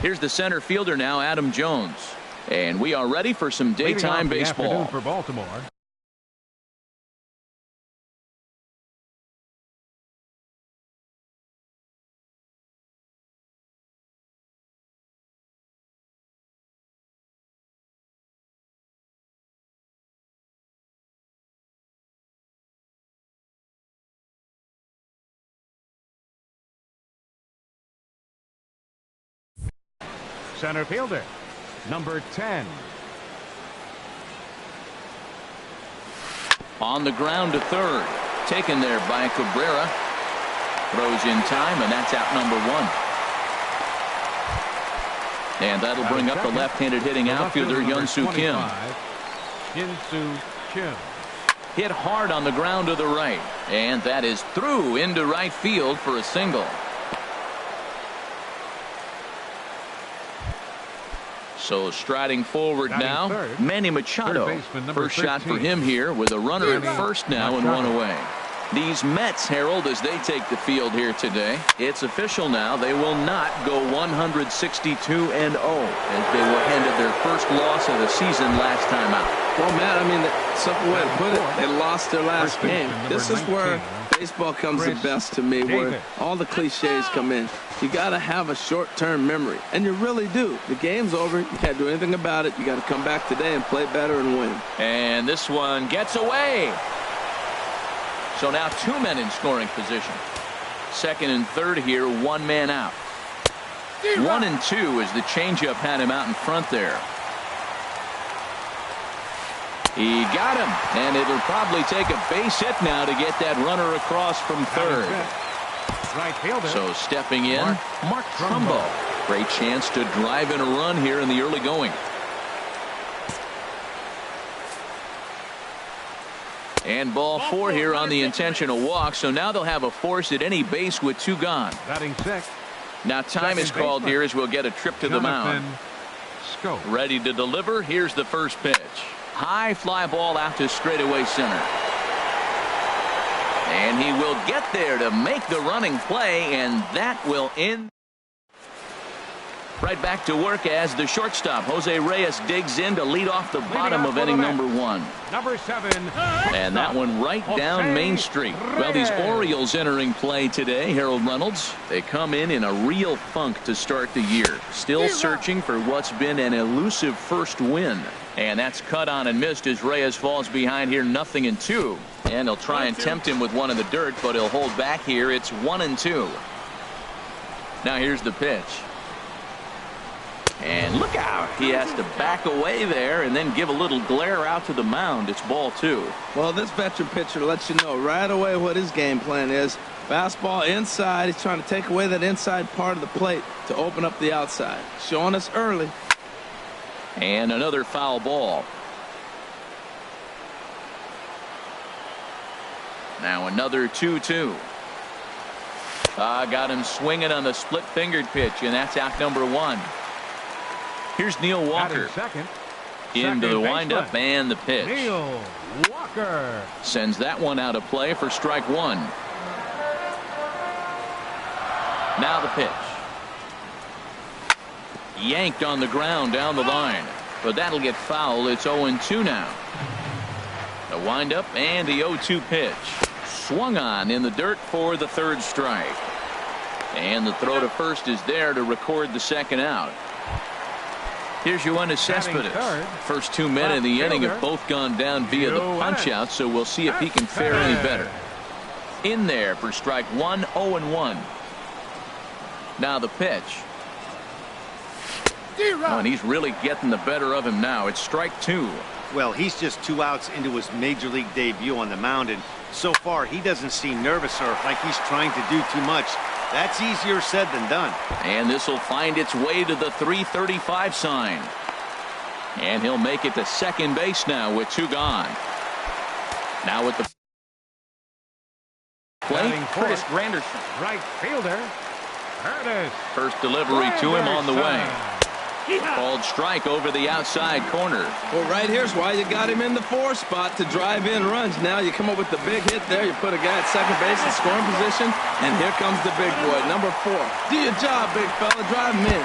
Here's the center fielder now, Adam Jones. And we are ready for some daytime baseball. For Baltimore. Center fielder, number 10. On the ground to third. Taken there by Cabrera. Throws in time, and that's out number 1. And that'll bring up the left-handed hitting outfielder, Hyun-Soo Kim. Hyun-Soo Kim. Hit hard on the ground to the right. And that is through into right field for a single. So striding forward now, Manny Machado. First shot for him here with a runner at first now and 1 away. These Mets, Harold, as they take the field here today, it's official now. They will not go 162-0 as they were handed their first loss of the season last time out. Well, Matt, I mean, the simple way to put it, they lost their last game. This is where baseball comes the best to me, where all the cliches come in. You got to have a short-term memory, and you really do. The game's over. You can't do anything about it. You got to come back today and play better and win. And this one gets away. So now 2 men in scoring position. Second and third here, 1 man out. 1 and 2 as the changeup had him out in front there. He got him, and it'll probably take a base hit now to get that runner across from third. Right fielder. So stepping in, Mark Trumbo. Great chance to drive in a run here in the early going. And ball 4 here on the intentional walk. So now they'll have a force at any base with 2 gone. Batting 6. Now time is called here as we'll get a trip to the mound. Ready to deliver. Here's the first pitch. High fly ball out to straightaway center. And he will get there to make the running play, and that will end. Right back to work as the shortstop, Jose Reyes, digs in to lead off the bottom of inning number 1. Number 7. And that one right down Main Street. Well, these Orioles entering play today, Harold Reynolds. They come in a real funk to start the year. Still searching for what's been an elusive first win. And that's cut on and missed as Reyes falls behind here 0-2. And he'll try and tempt him with one in the dirt, but he'll hold back here. It's 1-2. Now here's the pitch. And look out. He has to back away there and then give a little glare out to the mound. It's ball 2. Well, this veteran pitcher lets you know right away what his game plan is. Fastball inside. He's trying to take away that inside part of the plate to open up the outside. Showing us early. And another foul ball. Now another 2-2. Got him swinging on the split-fingered pitch, and that's out number 1. Here's Neil Walker. Into the windup and the pitch. Neil Walker sends that one out of play for strike 1. Now the pitch. Yanked on the ground down the line, but that'll get foul. It's 0-2 now. The windup and the 0-2 pitch. Swung on in the dirt for the third strike. And the throw to first is there to record the second out. Here's Yoenis Cespedes. First 2 men in the inning have both gone down via the punch out, so we'll see if he can fare any better. In there for strike 1, 0-1. Now the pitch. Oh, and he's really getting the better of him now. It's strike 2. Well, he's just 2 outs into his major league debut on the mound, and so far he doesn't seem nervous or like he's trying to do too much. That's easier said than done. And this will find its way to the 335 sign. And he'll make it to second base now with 2 gone. Now with the plate, Curtis Granderson. Right fielder. Curtis. First delivery to him on the way. Called strike over the outside corner. Well, right here's why you got him in the 4 spot to drive in runs. Now you come up with the big hit there. You put a guy at second base in scoring position, and here comes the big boy, number 4. Do your job, big fella. Drive him in.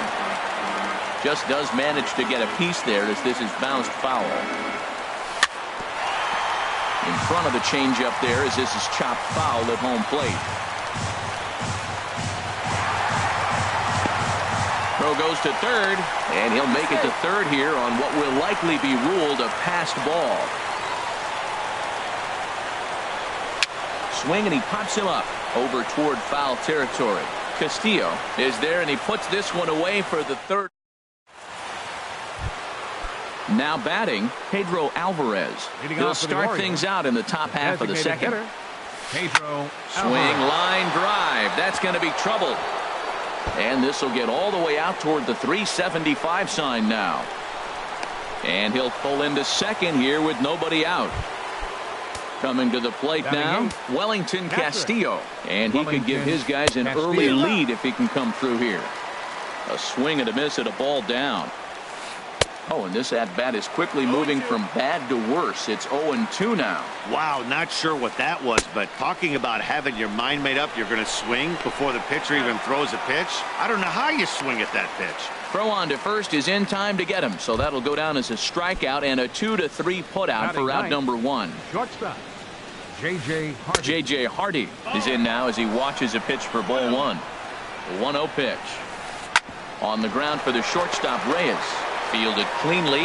Just does manage to get a piece there as this is bounced foul. In front of the changeup there as this is chopped foul at home plate. Throw goes to third, and he'll make it to third here on what will likely be ruled a passed ball. Swing, and he pops him up over toward foul territory. Castillo is there, and he puts this one away for the third. Now batting, Pedro Alvarez. He'll start things out in the top half of the second. Pedro Swing, line drive. That's going to be trouble. And this will get all the way out toward the 375 sign now. And he'll pull into second here with nobody out. Coming to the plate now, Wellington Castillo. And he could give his guys an early lead if he can come through here. A swing and a miss at a ball down. Oh, and this at-bat is quickly moving from bad to worse. It's 0-2 now. Wow, not sure what that was, but talking about having your mind made up, you're going to swing before the pitcher even throws a pitch. I don't know how you swing at that pitch. Throw on to first is in time to get him, so that'll go down as a strikeout and a 2-3 putout for out number one. Shortstop, J.J. Hardy. J.J. Hardy is in now as he watches a pitch for ball one. The 1-0 pitch. On the ground for the shortstop, Reyes. Fielded cleanly.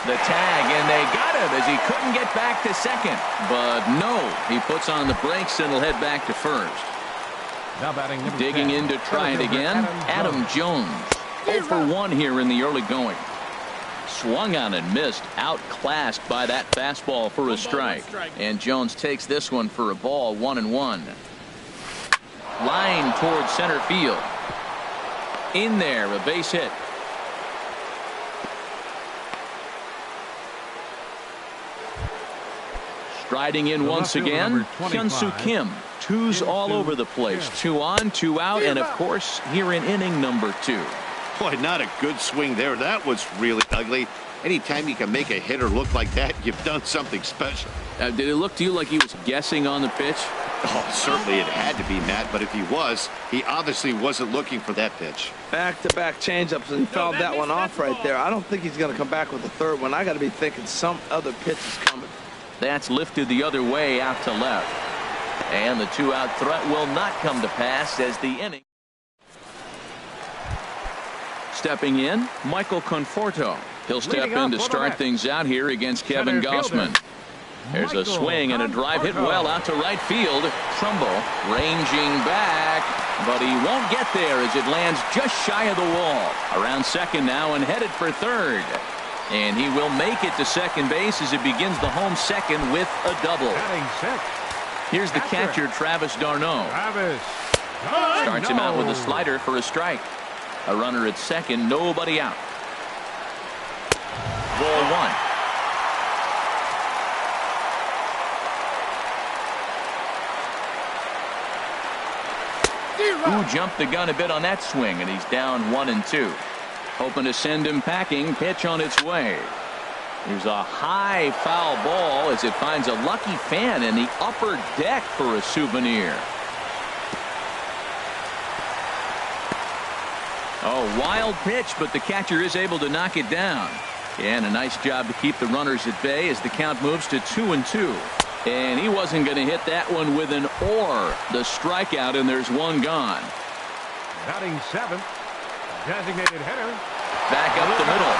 The tag, and they got him as he couldn't get back to second. But no, he puts on the brakes and will head back to first. Now batting number Digging 10. in to try it again, Adam Jones. 0 for 1 here in the early going. Swung on and missed, outclassed by that fastball for a strike. And Jones takes this one for a ball, 1-1. Line towards center field. In there, a base hit. Striding in once again, Hyun-Soo Kim. Twos all over the place. 2 on, 2 out, and of course, here in inning number 2. Boy, not a good swing there. That was really ugly. Anytime you can make a hitter look like that, you've done something special. Did it look to you like he was guessing on the pitch? Oh, certainly it had to be, Matt, but if he was, he obviously wasn't looking for that pitch. Back-to-back changeups, and he fouled that one off right there. I don't think he's going to come back with the third one. I got to be thinking some other pitch is coming. That's lifted the other way out to left. And the 2-out threat will not come to pass as the inning. Stepping in, Michael Conforto. He'll step in to start things out here against Kevin Gausman. There's a swing and a drive hit well out to right field. Trumbo ranging back, but he won't get there as it lands just shy of the wall. Around second now and headed for third. And he will make it to second base as it begins the home second with a double. Here's the catcher, Travis d'Arnaud. Starts him out with a slider for a strike. A runner at second, nobody out. Ball one. Who jumped the gun a bit on that swing, and he's down 1-2. Hoping to send him packing. Pitch on its way. Here's a high foul ball as it finds a lucky fan in the upper deck for a souvenir. Oh, wild pitch, but the catcher is able to knock it down. And a nice job to keep the runners at bay as the count moves to 2-2. And he wasn't going to hit that one with an or. The strikeout, and there's one gone. Batting seventh, designated hitter. Back up the middle.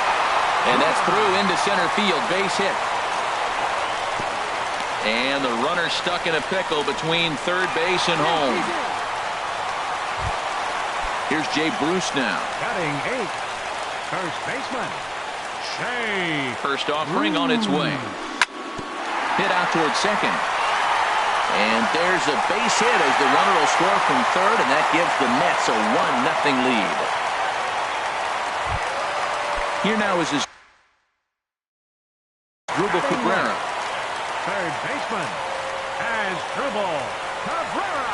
And that's through into center field. Base hit. And the runner stuck in a pickle between third base and home. Here's Jay Bruce now. Batting eighth, first baseman, Shea. First offering on its way. Hit out towards second. And there's a base hit as the runner will score from third, and that gives the Mets a 1-0 lead. Here now is his Drupal Cabrera. Third baseman, Drupal Cabrera.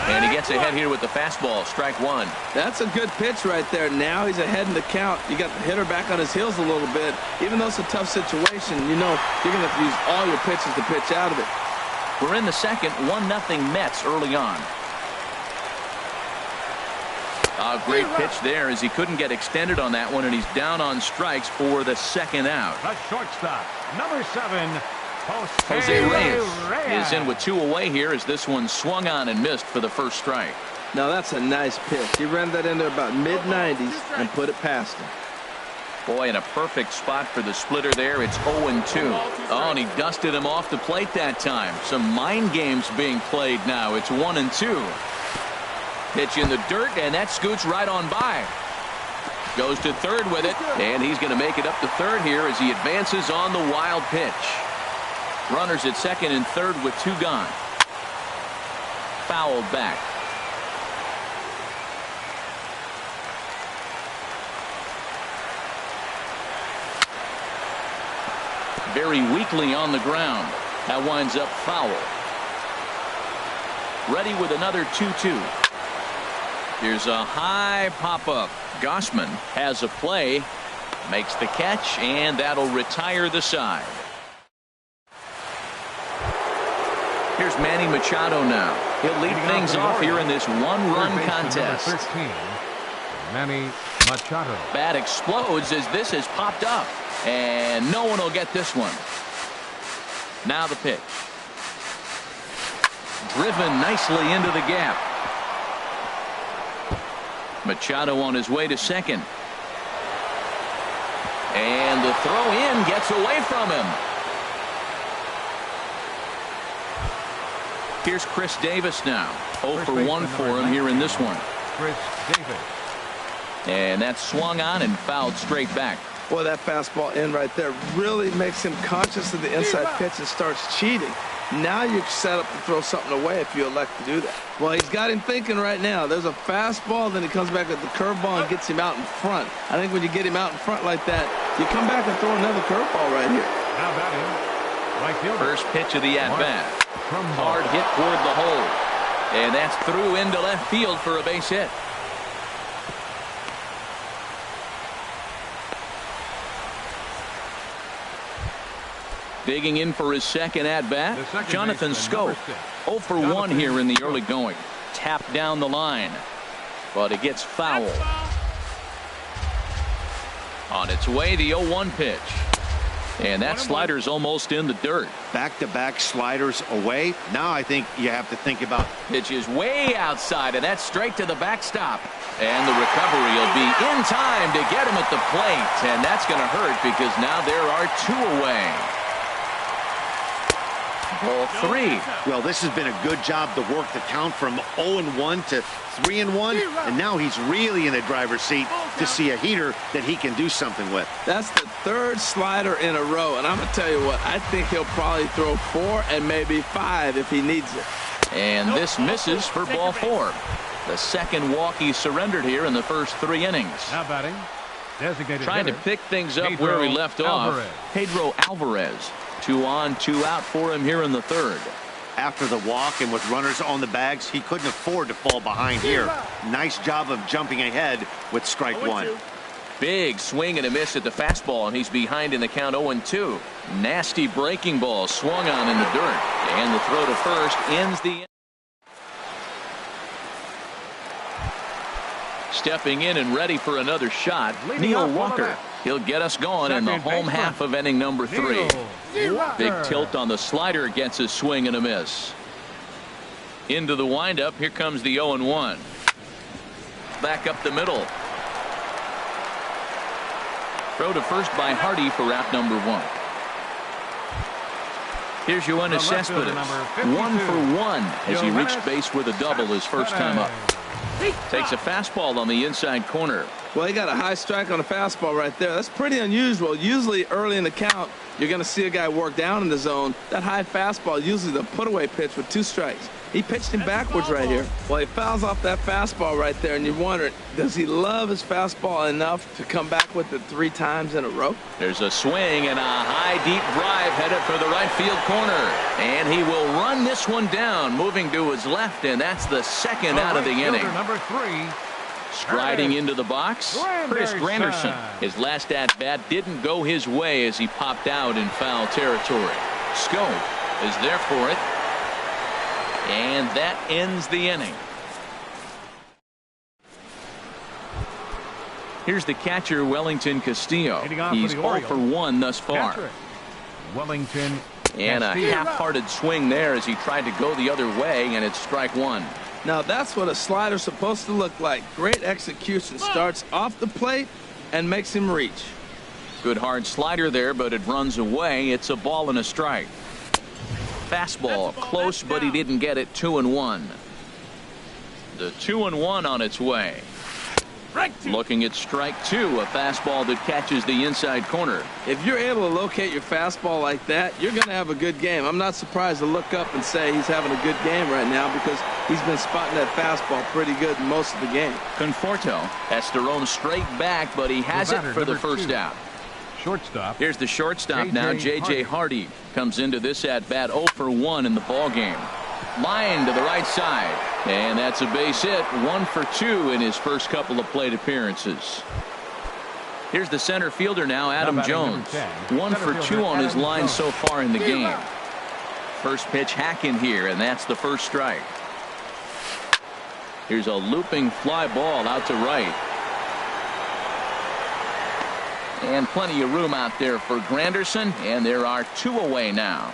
And he gets ahead here with the fastball. Strike one. That's a good pitch right there. Now he's ahead in the count. You got the hitter back on his heels a little bit. Even though it's a tough situation, you know you're going to have to use all your pitches to pitch out of it. We're in the second. 1-0 Mets early on. A great pitch there as he couldn't get extended on that one, and he's down on strikes for the second out. The shortstop, number 7, Jose Reyes is in with 2 away here as this one swung on and missed for the first strike. Now that's a nice pitch. He ran that in there about mid-90s and put it past him. Boy, in a perfect spot for the splitter there. It's 0-2. Oh, and he dusted him off the plate that time. Some mind games being played now. It's 1-2. Pitch in the dirt, and that scoots right on by. Goes to third with it, and he's going to make it up to third here as he advances on the wild pitch. Runners at second and third with 2 gone. Fouled back. Very weakly on the ground. That winds up foul. Ready with another 2-2. Here's a high pop-up. Gossman has a play. Makes the catch, and that'll retire the side. Here's Manny Machado now. He'll lead things off here in this one-run contest. 13, Manny Machado. Bat explodes as this has popped up. And no one will get this one. Now the pitch. Driven nicely into the gap. Machado on his way to second. And the throw in gets away from him. Here's Chris Davis now. 0 for 1 for him here in this one. Chris Davis. And that's swung on and fouled straight back. Boy, that fastball in right there really makes him conscious of the inside pitch and starts cheating. Now you're set up to throw something away if you elect to do that. Well, he's got him thinking right now. There's a fastball, then he comes back with the curveball and gets him out in front. I think when you get him out in front like that, you come back and throw another curveball right here. Now batting, right fielder. First pitch of the at-bat. Hard hit toward the hole. And that's through into left field for a base hit. Digging in for his second at-bat, Jonathan Schoop. 0 for 1 here in the early going. Tapped down the line, but it gets fouled. On its way, the 0-1 pitch. And that slider's almost in the dirt. Back-to-back sliders away. Now I think you have to think about. Pitch is way outside, and that's straight to the backstop. And the recovery will be in time to get him at the plate. And that's going to hurt because now there are 2 away. Ball 3. Well, this has been a good job to work the count from 0-1 to 3-1, and now he's really in the driver's seat to see a heater that he can do something with. That's the 3rd slider in a row, and I'm going to tell you what, I think he'll probably throw 4 and maybe 5 if he needs it. And this misses for ball 4. The second walk he surrendered here in the first 3 innings. Now batting, designated trying to hitter, pick things up Pedro where we left Alvarez. off. Pedro Alvarez. 2 on, 2 out for him here in the 3rd. After the walk and with runners on the bags, he couldn't afford to fall behind here. Nice job of jumping ahead with strike 1. Big swing and a miss at the fastball, and he's behind in the count 0-2. Nasty breaking ball swung on in the dirt. And the throw to first ends the inning. Stepping in and ready for another shot, Neil Walker. He'll get us going in the home half of inning number 3. Big tilt on the slider gets a swing and a miss. Into the windup. Here comes the 0-1. Back up the middle. Throw to first by Hardy for out number 1. Here's Yoenis Cespedes. 1 for 1 as he reached base with a double his first time up. Takes a fastball on the inside corner. Well, he got a high strike on a fastball right there. That's pretty unusual. Usually early in the count, you're going to see a guy work down in the zone. That high fastball, usually the put-away pitch with 2 strikes. He pitched him backwards right here. Well, he fouls off that fastball right there, and you're wondering, does he love his fastball enough to come back with it 3 times in a row? There's a swing and a high, deep drive headed for the right field corner. And he will run this one down, moving to his left, and that's the second out of the inning. Number 3. Striding into the box, Chris Granderson. His last at-bat didn't go his way as he popped out in foul territory. Schoop is there for it. And that ends the inning. Here's the catcher, Wellington Castillo. He's 0 for 1 thus far. Wellington and a half-hearted swing there as he tried to go the other way, and it's strike one. Now that's what a slider's supposed to look like. Great execution. Starts off the plate and makes him reach. Good hard slider there, but it runs away. It's a ball and a strike. Fastball close, but he didn't get it. 2-1. The 2-1 on its way. Looking at strike two, a fastball that catches the inside corner. If you're able to locate your fastball like that, you're going to have a good game. I'm not surprised to look up and say he's having a good game right now because he's been spotting that fastball pretty good most of the game. Conforto has to roam straight back, but he has it for the first out. Shortstop. Here's the shortstop now, J.J. Hardy. Comes into this at-bat 0 for 1 in the ball game. Line to the right side, and that's a base hit. 1 for 2 in his first couple of plate appearances. Here's the center fielder now, Adam Jones. 1 for 2 on his line so far in the game. First pitch hacking here, and that's the first strike. Here's a looping fly ball out to right. And plenty of room out there for Granderson, and there are 2 away now.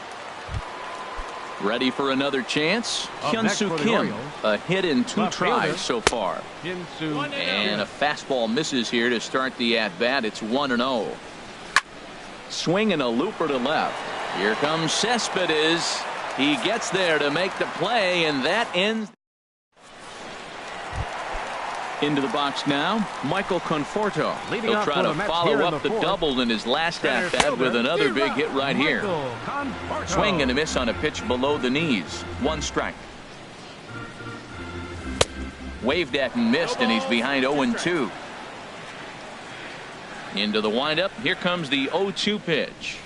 Ready for another chance? Hyun-Soo Kim, a hit in 2 tries so far. And a fastball misses here to start the at-bat. It's 1-0. Swing and a looper to left. Here comes Cespedes. He gets there to make the play, and that ends. Into the box now, Michael Conforto. He'll try to follow up the double in his last at-bat with another big hit right here. Swing and a miss on a pitch below the knees. 1 strike. Waved at and missed, and he's behind 0-2. Into the windup. Here comes the 0-2 pitch.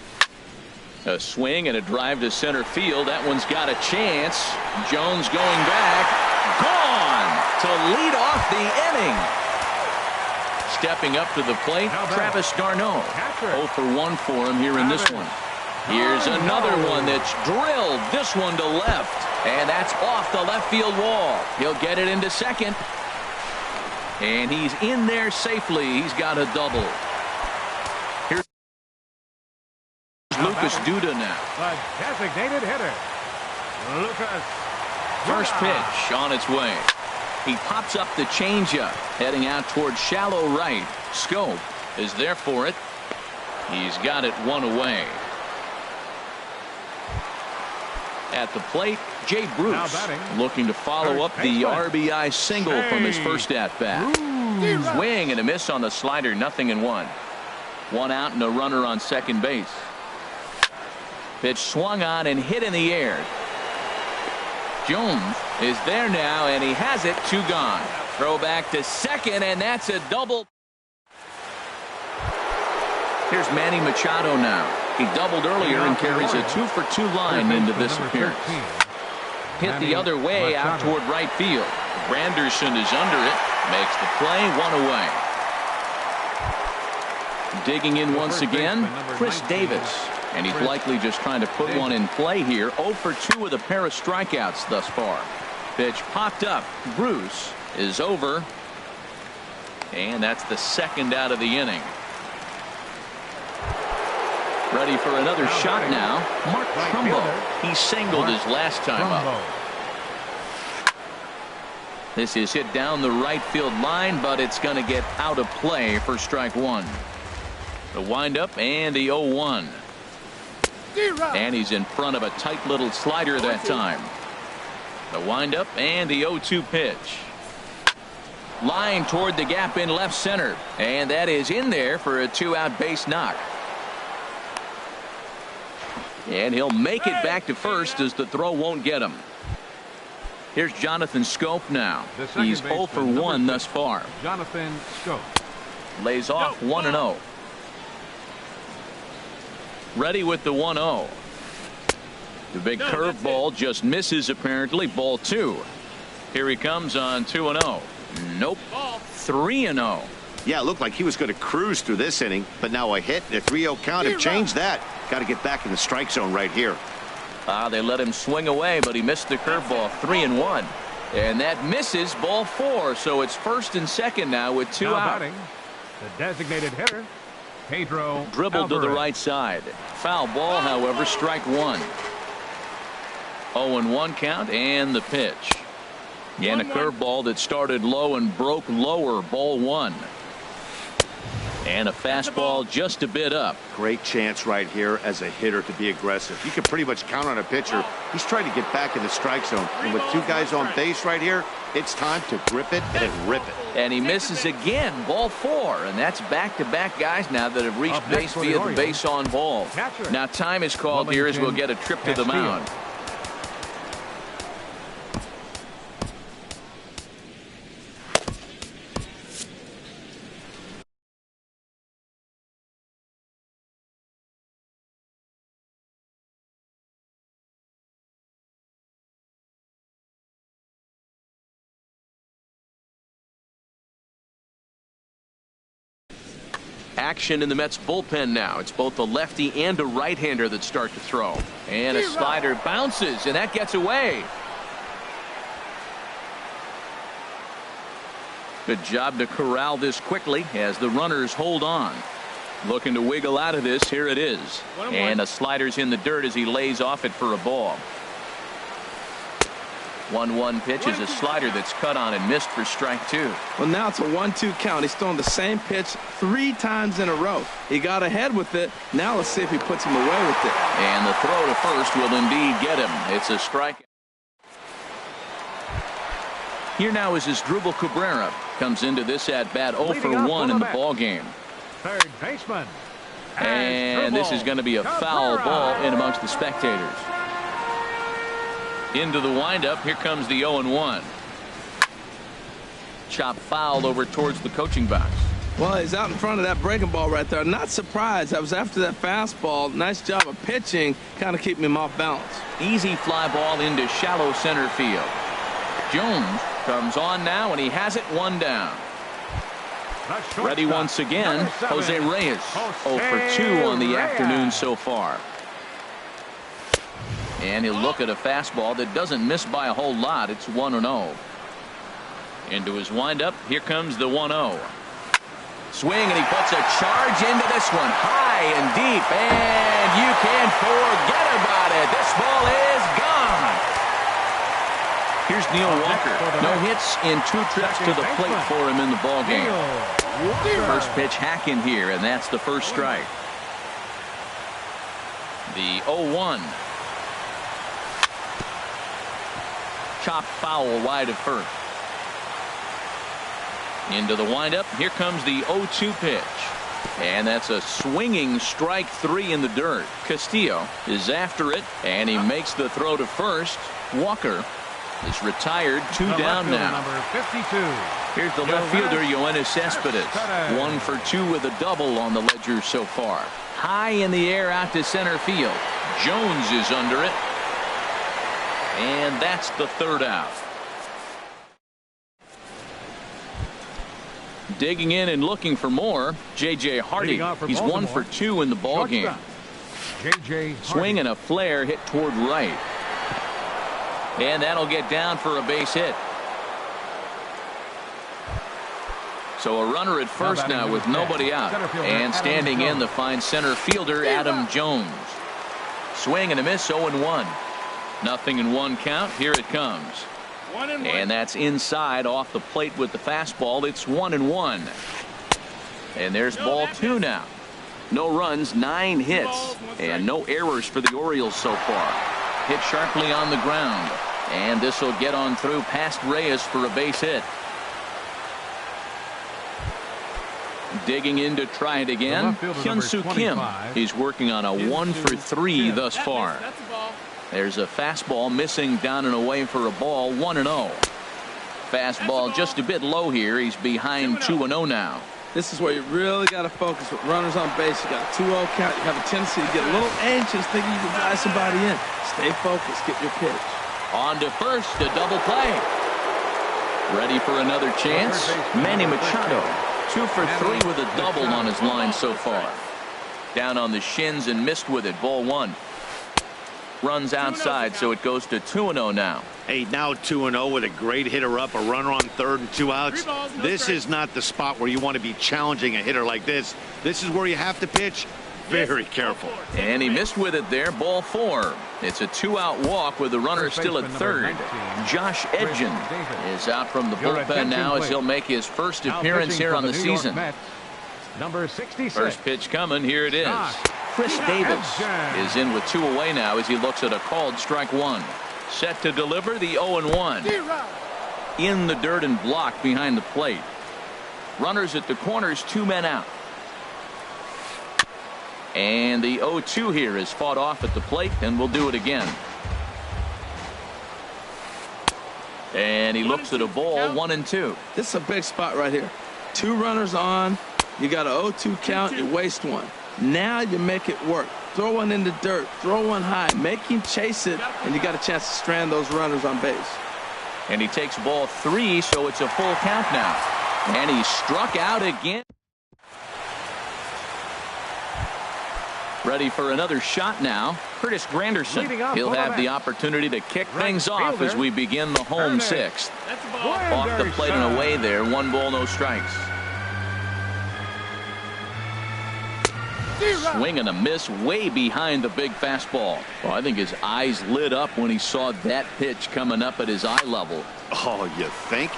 A swing and a drive to center field. That one's got a chance. Jones going back. Gone to lead off the inning. Stepping up to the plate, Travis d'Arnaud. 0 for 1 for him here in this one. Here's another one that's drilled. This one to left, and that's off the left field wall. He'll get it into second, and he's in there safely. He's got a double. Here's Lucas Duda now. The designated hitter, Lucas. First pitch on its way. He pops up the changeup, heading out towards shallow right. Scope is there for it. He's got it 1 away. At the plate, Jay Bruce looking to follow up the RBI single from his first at-bat. Swing and a miss on the slider, 0-1. 1 out and a runner on second base. Pitch swung on and hit in the air. Jones is there now, and he has it. 2 gone. Throw back to second, and that's a double. Here's Manny Machado now. He doubled earlier and carries a 2 for 2 line into this appearance. Hit the other way out toward right field. Granderson is under it. Makes the play. 1 away. Digging in once again, Chris Davis. And he's likely just trying to put one in play here. 0 for 2 with a pair of strikeouts thus far. Pitch popped up. Bruce is over. And that's the second out of the inning. Ready for another shot now. Mark Trumbo. He singled his last time up. This is hit down the right field line, but it's going to get out of play for strike 1. The windup and the 0-1. And he's in front of a tight little slider that time. The windup and the 0-2 pitch. Line toward the gap in left center. And that is in there for a 2-out base knock. And he'll make it back to first as the throw won't get him. Here's Jonathan Scope now. He's 0 for 1 thus far. Jonathan Scope. Lays off 1-0. Ready with the 1-0. The big curveball just misses apparently. Ball 2. Here he comes on 2-0. Nope. 3-0. Yeah, it looked like he was going to cruise through this inning, but now a hit and a 3-0 count have changed that. Got to get back in the strike zone right here. They let him swing away, but he missed the curveball. 3-1. And that misses. Ball 4. So it's first and second now with 2 out. The designated hitter, Pedro Dribbled to the Alvarez. right side. Foul ball, however, strike one. 0-1 count and the pitch. And a curveball that started low and broke lower, ball one. And a fastball just a bit up. Great chance right here as a hitter to be aggressive. You can pretty much count on a pitcher. He's trying to get back in the strike zone. And with two guys on base right here, it's time to grip it and rip it. And he misses again, ball four. And that's back-to-back guys now that have reached Up next base for the via the Orioles. base on ball. Catcher. Now time is called here as we'll get a trip to the Castillo. mound. Action in the Mets bullpen now. It's both a lefty and a right-hander that start to throw. And a slider bounces, and that gets away. Good job to corral this quickly as the runners hold on. Looking to wiggle out of this. Here it is. And a slider's in the dirt as he lays off it for a ball. 1-1 pitch is a slider that's cut on and missed for strike two. Well, now it's a 1-2 count. He's throwing the same pitch 3 times in a row. He got ahead with it. Now let's see if he puts him away with it. And the throw to first will indeed get him. It's a strike. Here now is Asdrubal Cabrera. Comes into this at bat 0 for 1 in the ball game. Third baseman. And this is going to be a foul ball in amongst the spectators. Into the windup. Here comes the 0-1. Chop foul over towards the coaching box. Well, he's out in front of that breaking ball right there. Not surprised. I was after that fastball. Nice job of pitching. Kind of keeping him off balance. Easy fly ball into shallow center field. Jones comes on now, and he has it 1 down. Ready once again, Jose Reyes. 0 for 2 on the afternoon so far. And he'll look at a fastball that doesn't miss by a whole lot. It's 1-0. Into his windup. Here comes the 1-0. Swing, and he puts a charge into this one. High and deep. And you can forget about it. This ball is gone. Here's Neil Walker. No hits in 2 trips to the plate for him in the ball game. First pitch hack in here, and that's the first strike. The 0-1. Chop foul wide of first. Into the windup. Here comes the 0-2 pitch. And that's a swinging strike 3 in the dirt. Castillo is after it, and he makes the throw to first. Walker is retired. 2 down now. Number 52. Here's the left fielder, Yoenis Cespedes. 1 for 2 with a double on the ledger so far. High in the air out to center field. Jones is under it. And that's the 3rd out. Digging in and looking for more, J.J. Hardy. He's 1 for 2 in the ball game. J.J. Swing and a flare hit toward right. And that'll get down for a base hit. So a runner at first now with nobody out. And standing in the fine center fielder, Adam Jones. Swing and a miss, 0-1. Nothing in 1 count. Here it comes. And that's inside off the plate with the fastball. It's 1-1. And there's ball 2 now. No runs, 9 hits, and no errors for the Orioles so far. Hit sharply on the ground. And this will get on through past Reyes for a base hit. Digging in to try it again. Hyun-Soo Kim. He's working on a 1 for 3 thus far. There's a fastball missing down and away for a ball. 1-0. Fastball just a bit low here. He's behind 2-0 now. This is where you really got to focus with runners on base. You got a 2-0 count. You have a tendency to get a little anxious thinking you can drive somebody in. Stay focused. Get your pitch. On to first, a double play. Ready for another chance. Manny Machado. 2 for 3 with a double on his line so far. Down on the shins and missed with it. Ball 1. Runs outside, so it goes to 2-0 now. Hey, now 2-0 with a great hitter up, a runner on third and 2 outs. This is not the spot where you want to be challenging a hitter like this. This is where you have to pitch very careful. And he missed with it there. Ball 4. It's a 2-out walk with the runner still at third. Josh Edgen is out from the bullpen now as he'll make his first appearance here on the season. Number 66. First pitch coming. Here it is. Chris Davis is in with 2 away now as he looks at a called strike 1. Set to deliver the 0-1. In the dirt and blocked behind the plate. Runners at the corners, 2 men out. And the 0-2 here is fought off at the plate, and we'll do it again. And he looks at a ball, 1-2. This is a big spot right here. 2 runners on. You got an 0-2 count. You waste 1. Now you make it work. Throw one in the dirt. Throw one high. Make him chase it, and you got a chance to strand those runners on base. And he takes ball 3, so it's a full count now. And he struck out again. Ready for another shot now. Curtis Granderson. He'll have the opportunity to kick things off as we begin the home 6th. Off the plate and away there. 1 ball, no strikes. Swing and a miss way behind the big fastball. Well, I think his eyes lit up when he saw that pitch coming up at his eye level. Oh, you think?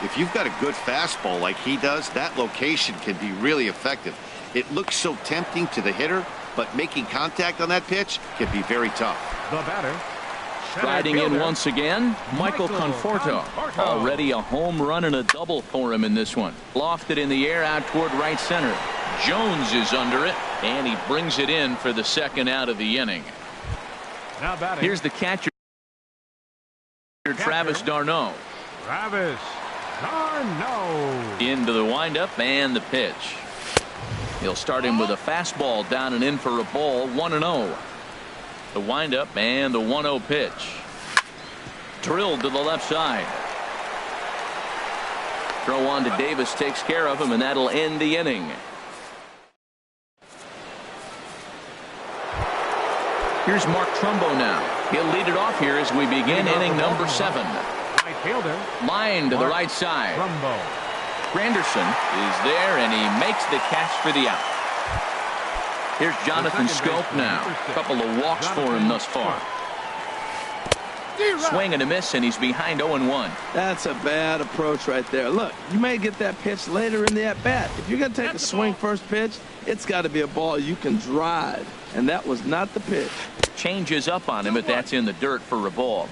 If you've got a good fastball like he does, that location can be really effective. It looks so tempting to the hitter, but making contact on that pitch can be very tough. The batter. Striding in once again, Michael Conforto. Already a home run and a double for him in this one. Lofted in the air out toward right center. Jones is under it, and he brings it in for the 2nd out of the inning. Now batting. Here's the catcher, Travis d'Arnaud. Travis d'Arnaud. Into the windup and the pitch. He'll start him with a fastball down and in for a ball, 1-0. The windup and the 1-0 pitch. Drilled to the left side. Throw on to Davis takes care of him, and that'll end the inning. Here's Mark Trumbo now. He'll lead it off here as we begin inning number 7. Right fielder. Line to the right side. Trumbo. Granderson is there, and he makes the catch for the out. Here's Jonathan Scope now. A couple of walks for him thus far. Swing and a miss, and he's behind 0-1. That's a bad approach right there. Look, you may get that pitch later in the at-bat. If you're going to take a swing first pitch, it's got to be a ball you can drive. And that was not the pitch. Changes up on him, but that's in the dirt for a ball.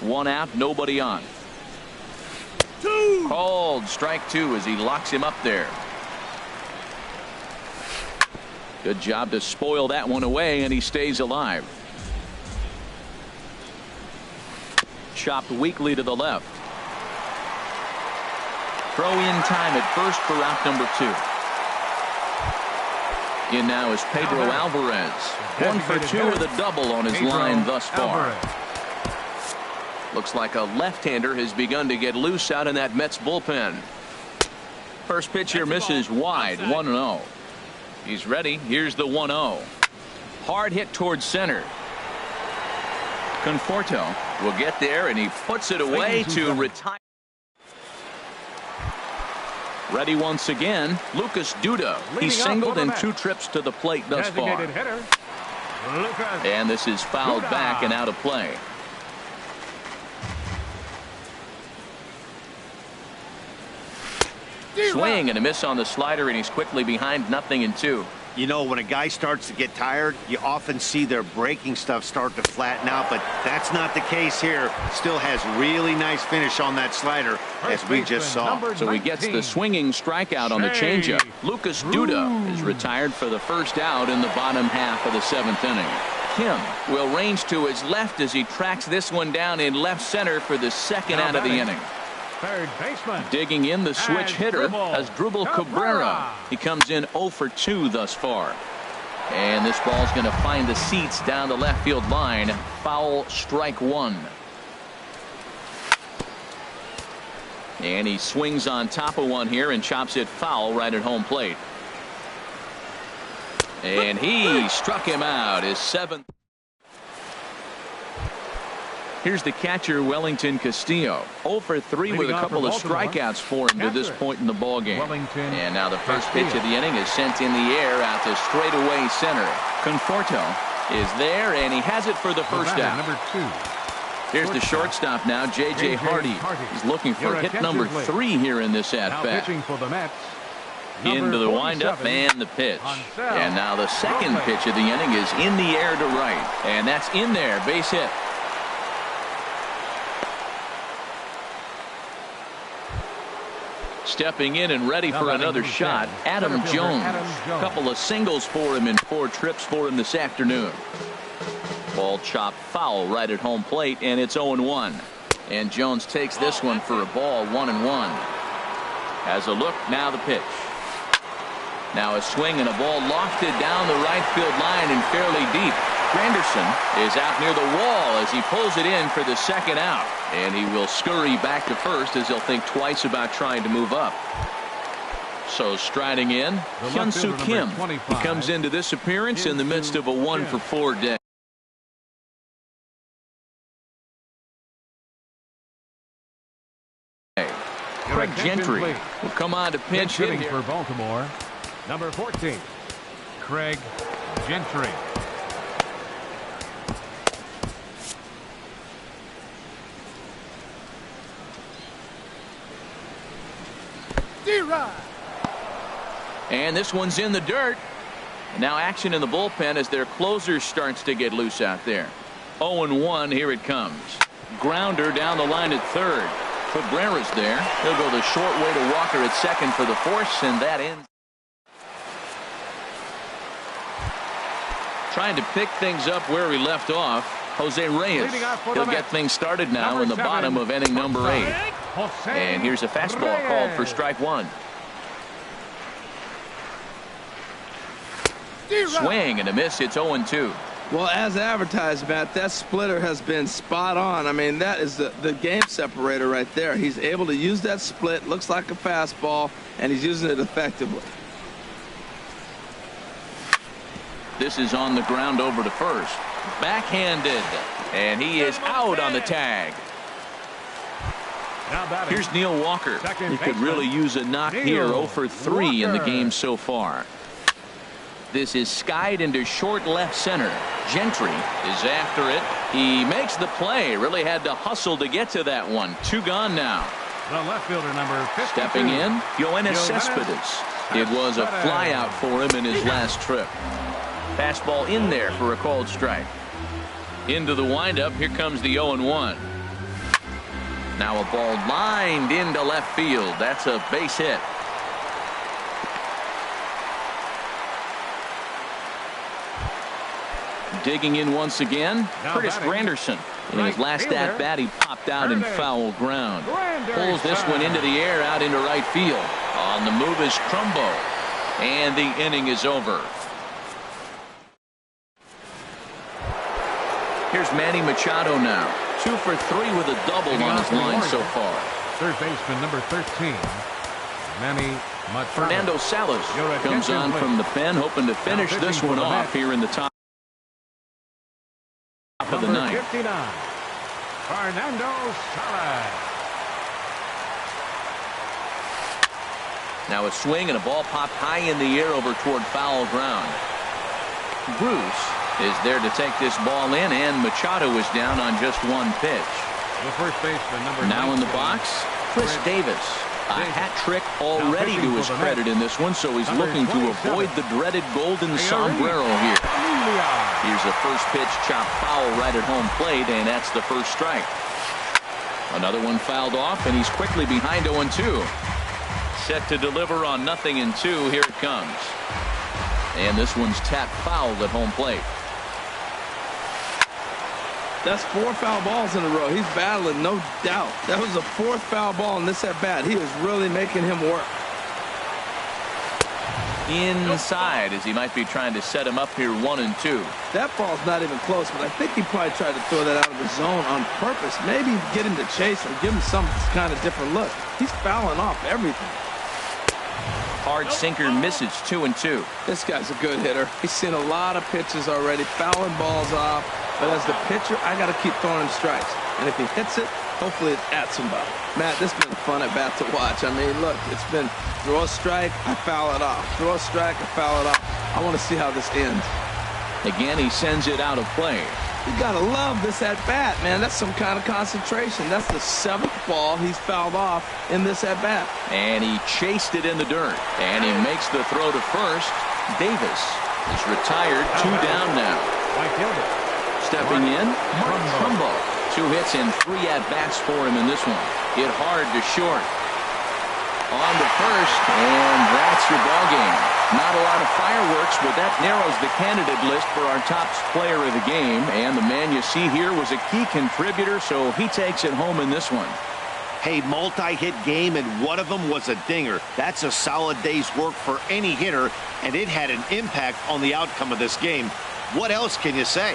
1 out, nobody on. Called strike 2 as he locks him up there. Good job to spoil that one away, and he stays alive. Chopped weakly to the left. Throw in time at first for out number 2. In now is Pedro Alvarez. 1 for 2 with a double on his line thus far. Looks like a left-hander has begun to get loose out in that Mets bullpen. First pitch here misses wide, 1-0. He's ready. Here's the 1-0. Hard hit towards center. Conforto will get there, and he puts it away to retire. Ready once again, Lucas Duda. He singled in 2 trips to the plate thus far. And this is fouled back and out of play. Swing and a miss on the slider, and he's quickly behind 0-2. You know, when a guy starts to get tired, you often see their breaking stuff start to flatten out, but that's not the case here. Still has really nice finish on that slider, as we just saw. So he gets the swinging strikeout on the changeup. Lucas Duda is retired for the first out in the bottom half of the 7th inning. Kim will range to his left as he tracks this one down in left center for the 2nd out of the inning. Third baseman. Digging in the switch hitter as Drupal Cabrera. He comes in 0 for 2 thus far. And this ball's going to find the seats down the left field line. Foul, strike 1. And he swings on top of one here and chops it foul right at home plate. And he struck him out. His 7th. Here's the catcher, Wellington Castillo. 0 for 3 with a couple of strikeouts for him to this point in the ballgame. And now the first pitch of the inning is sent in the air out to straightaway center. Conforto is there, and he has it for the first out. Number 2. Here's the shortstop now, J.J. Hardy. He's looking for hit number 3 here in this at-bat. Into the windup and the pitch. And now the second pitch of the inning is in the air to right. And that's in there, base hit. Stepping in and ready for another shot, Adam Jones. A couple of singles for him and 4 trips for him this afternoon. Ball chopped foul right at home plate, and it's 0-1. And Jones takes this one for a ball, 1-1. Has a look, now the pitch. Now a swing and a ball lofted down the right field line and fairly deep. Granderson is out near the wall as he pulls it in for the second out. And he will scurry back to first as he'll think twice about trying to move up. So striding in, Hyun-Soo Kim. He comes into this appearance in the midst of a 1 for 4 day. Craig Gentry will come on to pinch hit for Baltimore. Number 14, Craig Gentry. And this one's in the dirt. Now action in the bullpen as their closer starts to get loose out there. 0-1, here it comes. Grounder down the line at third. Cabrera's there. He'll go the short way to Walker at second for the force, and that ends. Trying to pick things up where we left off, Jose Reyes. He'll get things started now in the bottom of inning number 8. And here's a fastball called for strike 1. Swing and a miss. It's 0-2. Well, as advertised, Matt, that splitter has been spot on. I mean, that is the game separator right there. He's able to use that split, looks like a fastball, and he's using it effectively. This is on the ground over to first. Backhanded. And he is out on the tag. Here's Neil Walker. He could really use a knock here. 0 for 3 in the game so far. This is skied into short left center. Gentry is after it. He makes the play. Really had to hustle to get to that one. 2 gone now. The left fielder, number 52. Stepping in, Yoenis Cespedes. It was a flyout for him in his last trip. Fastball in there for a called strike. Into the windup. Here comes the 0-1. Now a ball lined into left field. That's a base hit. Digging in once again, Curtis Granderson. In his last at-bat, he popped out in foul ground. Pulls this one into the air out into right field. On the move is Trumbo. And the inning is over. Here's Manny Machado now. 2 for 3 with a double on his line so far. Third baseman, number 13, Manny Machado. Fernando Salas comes on from the pen, hoping to finish this one off here in the top of the ninth. 59, Fernando Salas. Now a swing and a ball popped high in the air over toward foul ground. Bruce is there to take this ball in, and Machado is down on just 1 pitch. The first baseman, number now in the box, Chris Davis. A hat trick already to his credit in this one, so he's looking to avoid the dreaded golden sombrero here. Here's a first pitch chopped foul right at home plate, and that's the first strike. Another one fouled off, and he's quickly behind 0-2. Set to deliver on 0-2. Here it comes. And this one's tapped foul at home plate. That's 4 foul balls in a row. He's battling, no doubt. That was the 4th foul ball in this at-bat. He is really making him work. Inside, as he might be trying to set him up here 1-2. That ball's not even close, but I think he probably tried to throw that out of the zone on purpose. Maybe get him to chase or give him some kind of different look. He's fouling off everything. Hard sinker misses 2-2. This guy's a good hitter. He's seen a lot of pitches already, fouling balls off. But as the pitcher, I got to keep throwing him strikes. And if he hits it, hopefully it's at somebody. Matt, this has been a fun at bat to watch. I mean, look, it's been throw a strike, I foul it off. Throw a strike, I foul it off. I want to see how this ends. Again, he sends it out of play. You got to love this at bat, man. That's some kind of concentration. That's the 7th ball he's fouled off in this at bat. And he chased it in the dirt. And he makes the throw to first. Davis is retired. 2 down now. Stepping in, Mark Trumbo. 2 hits and 3 at-bats for him in this one. Hit hard to short. On to first, and that's your ball game. Not a lot of fireworks, but that narrows the candidate list for our top player of the game. And the man you see here was a key contributor, so he takes it home in this one. Hey, multi-hit game, and one of them was a dinger. That's a solid day's work for any hitter, and it had an impact on the outcome of this game. What else can you say?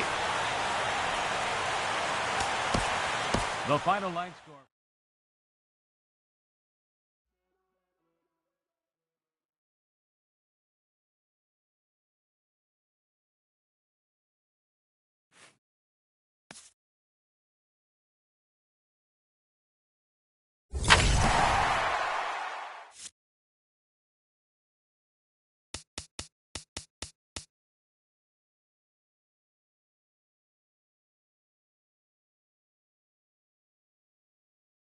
The final line score.